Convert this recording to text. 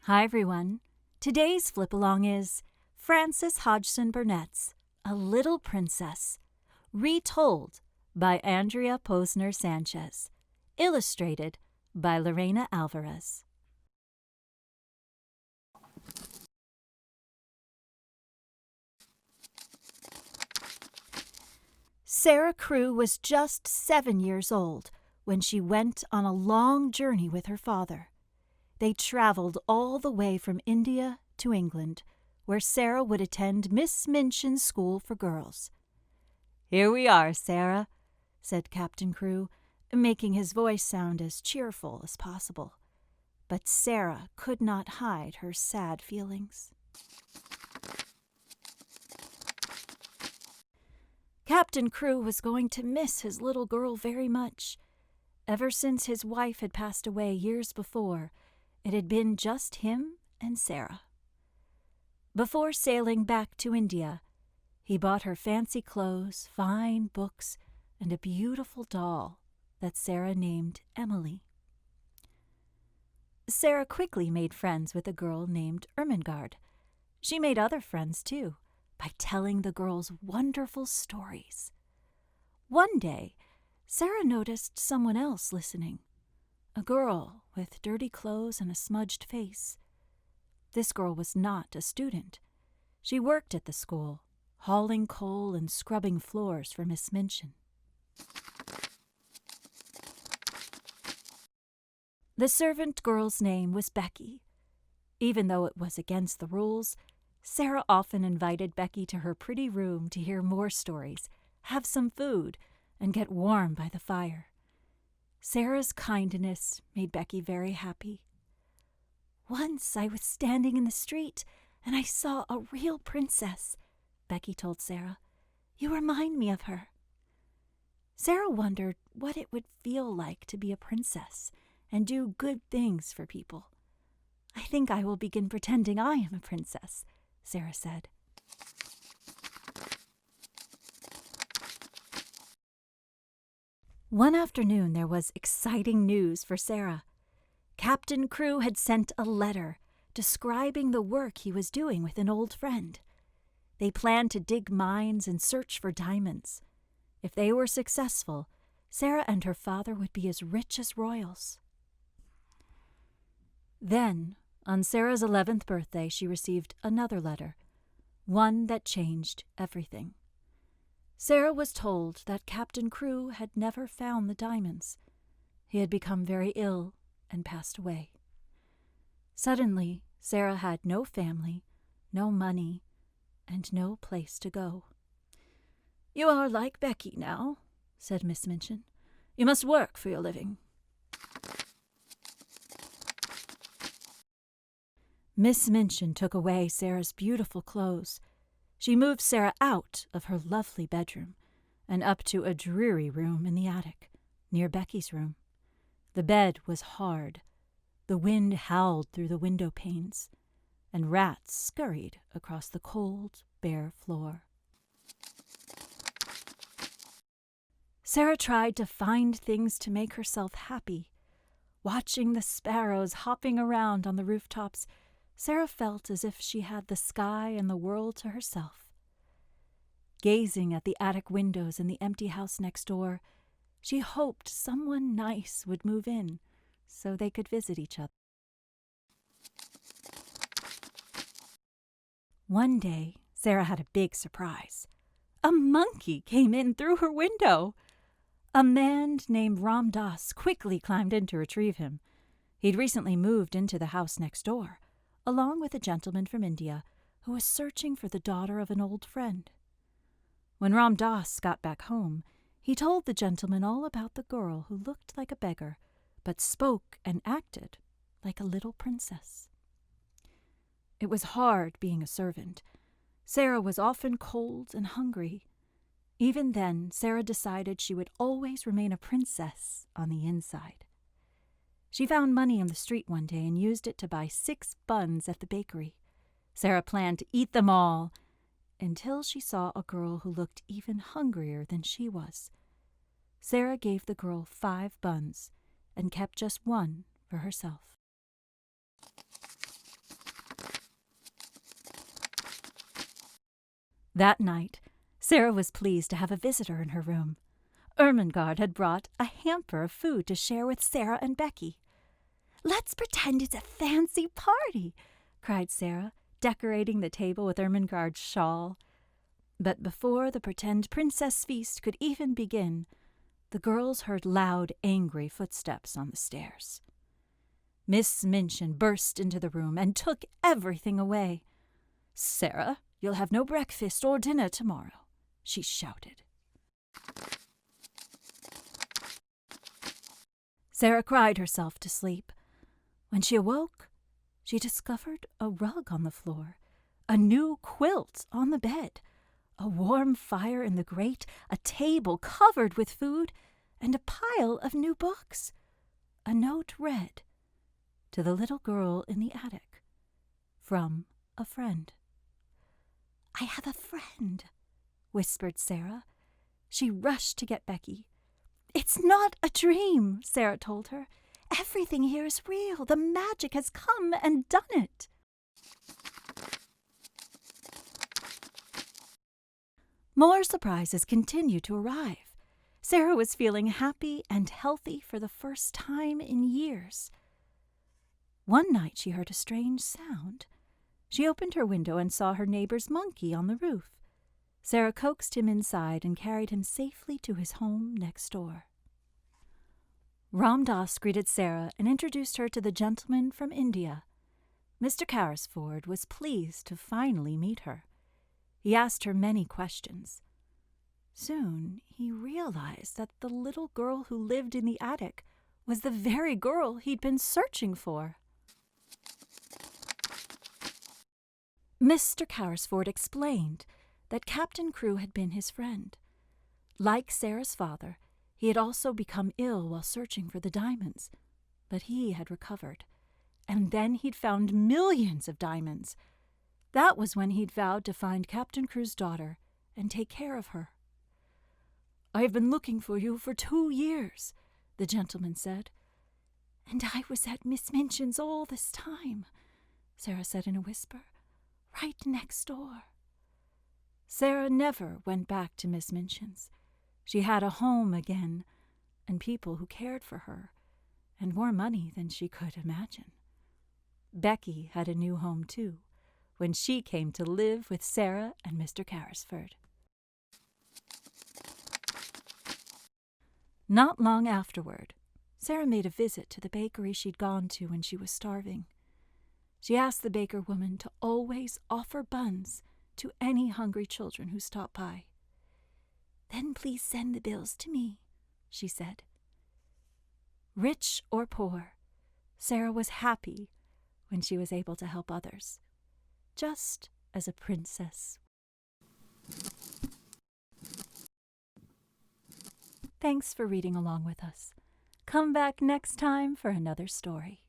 Hi everyone. Today's flip along is Frances Hodgson Burnett's A Little Princess, retold by Andrea Posner Sanchez, illustrated by Lorena Alvarez. Sarah Crewe was just 7 years old when she went on a long journey with her father. They traveled all the way from India to England, where Sarah would attend Miss Minchin's school for girls. "Here we are, Sarah," said Captain Crewe, making his voice sound as cheerful as possible. But Sarah could not hide her sad feelings. Captain Crewe was going to miss his little girl very much. Ever since his wife had passed away years before, it had been just him and Sarah. Before sailing back to India, he bought her fancy clothes, fine books, and a beautiful doll that Sarah named Emily. Sarah quickly made friends with a girl named Ermengarde. She made other friends, too, by telling the girls wonderful stories. One day, Sarah noticed someone else listening. A girl with dirty clothes and a smudged face. This girl was not a student. She worked at the school, hauling coal and scrubbing floors for Miss Minchin. The servant girl's name was Becky. Even though it was against the rules, Sarah often invited Becky to her pretty room to hear more stories, have some food, and get warm by the fire. Sarah's kindness made Becky very happy. "Once I was standing in the street and I saw a real princess," Becky told Sarah. "You remind me of her." Sarah wondered what it would feel like to be a princess and do good things for people. "I think I will begin pretending I am a princess," Sarah said. One afternoon there was exciting news for Sarah. Captain Crewe had sent a letter describing the work he was doing with an old friend. They planned to dig mines and search for diamonds. If they were successful, Sarah and her father would be as rich as royals. Then, on Sarah's 11th birthday, she received another letter, one that changed everything. Sarah was told that Captain Crewe had never found the diamonds. He had become very ill and passed away. Suddenly, Sarah had no family, no money, and no place to go. "You are like Becky now," said Miss Minchin. "You must work for your living." Miss Minchin took away Sarah's beautiful clothes. She moved Sarah out of her lovely bedroom and up to a dreary room in the attic, near Becky's room. The bed was hard. The wind howled through the window panes, and rats scurried across the cold, bare floor. Sarah tried to find things to make herself happy. Watching the sparrows hopping around on the rooftops, Sarah felt as if she had the sky and the world to herself. Gazing at the attic windows in the empty house next door, she hoped someone nice would move in so they could visit each other. One day, Sarah had a big surprise. A monkey came in through her window. A man named Ram Das quickly climbed in to retrieve him. He'd recently moved into the house next door, along with a gentleman from India who was searching for the daughter of an old friend. When Ram Das got back home, he told the gentleman all about the girl who looked like a beggar, but spoke and acted like a little princess. It was hard being a servant. Sarah was often cold and hungry. Even then, Sarah decided she would always remain a princess on the inside. She found money on the street one day and used it to buy 6 buns at the bakery. Sarah planned to eat them all until she saw a girl who looked even hungrier than she was. Sarah gave the girl 5 buns and kept just one for herself. That night, Sarah was pleased to have a visitor in her room. Ermengarde had brought a hamper of food to share with Sarah and Becky. "Let's pretend it's a fancy party," cried Sarah, decorating the table with Ermengarde's shawl. But before the pretend princess feast could even begin, the girls heard loud, angry footsteps on the stairs. Miss Minchin burst into the room and took everything away. "Sarah, you'll have no breakfast or dinner tomorrow," she shouted. Sarah cried herself to sleep. When she awoke, she discovered a rug on the floor, a new quilt on the bed, a warm fire in the grate, a table covered with food, and a pile of new books. A note read, "To the little girl in the attic, from a friend." "I have a friend," whispered Sarah. She rushed to get Becky. "It's not a dream," Sarah told her. "Everything here is real. The magic has come and done it." More surprises continued to arrive. Sarah was feeling happy and healthy for the first time in years. One night she heard a strange sound. She opened her window and saw her neighbor's monkey on the roof. Sarah coaxed him inside and carried him safely to his home next door. Ram Dass greeted Sarah and introduced her to the gentleman from India. Mr. Carrisford was pleased to finally meet her. He asked her many questions. Soon he realized that the little girl who lived in the attic was the very girl he'd been searching for. Mr. Carrisford explained that Captain Crewe had been his friend. Like Sarah's father, he had also become ill while searching for the diamonds, but he had recovered. And then he'd found millions of diamonds. That was when he'd vowed to find Captain Crewe's daughter and take care of her. "I have been looking for you for 2 years," the gentleman said. "And I was at Miss Minchin's all this time," Sarah said in a whisper, "right next door." Sarah never went back to Miss Minchin's. She had a home again, and people who cared for her, and more money than she could imagine. Becky had a new home, too, when she came to live with Sarah and Mr. Carrisford. Not long afterward, Sarah made a visit to the bakery she'd gone to when she was starving. She asked the baker woman to always offer buns to any hungry children who stopped by. "Then please send the bills to me," she said. Rich or poor, Sarah was happy when she was able to help others, just as a princess. Thanks for reading along with us. Come back next time for another story.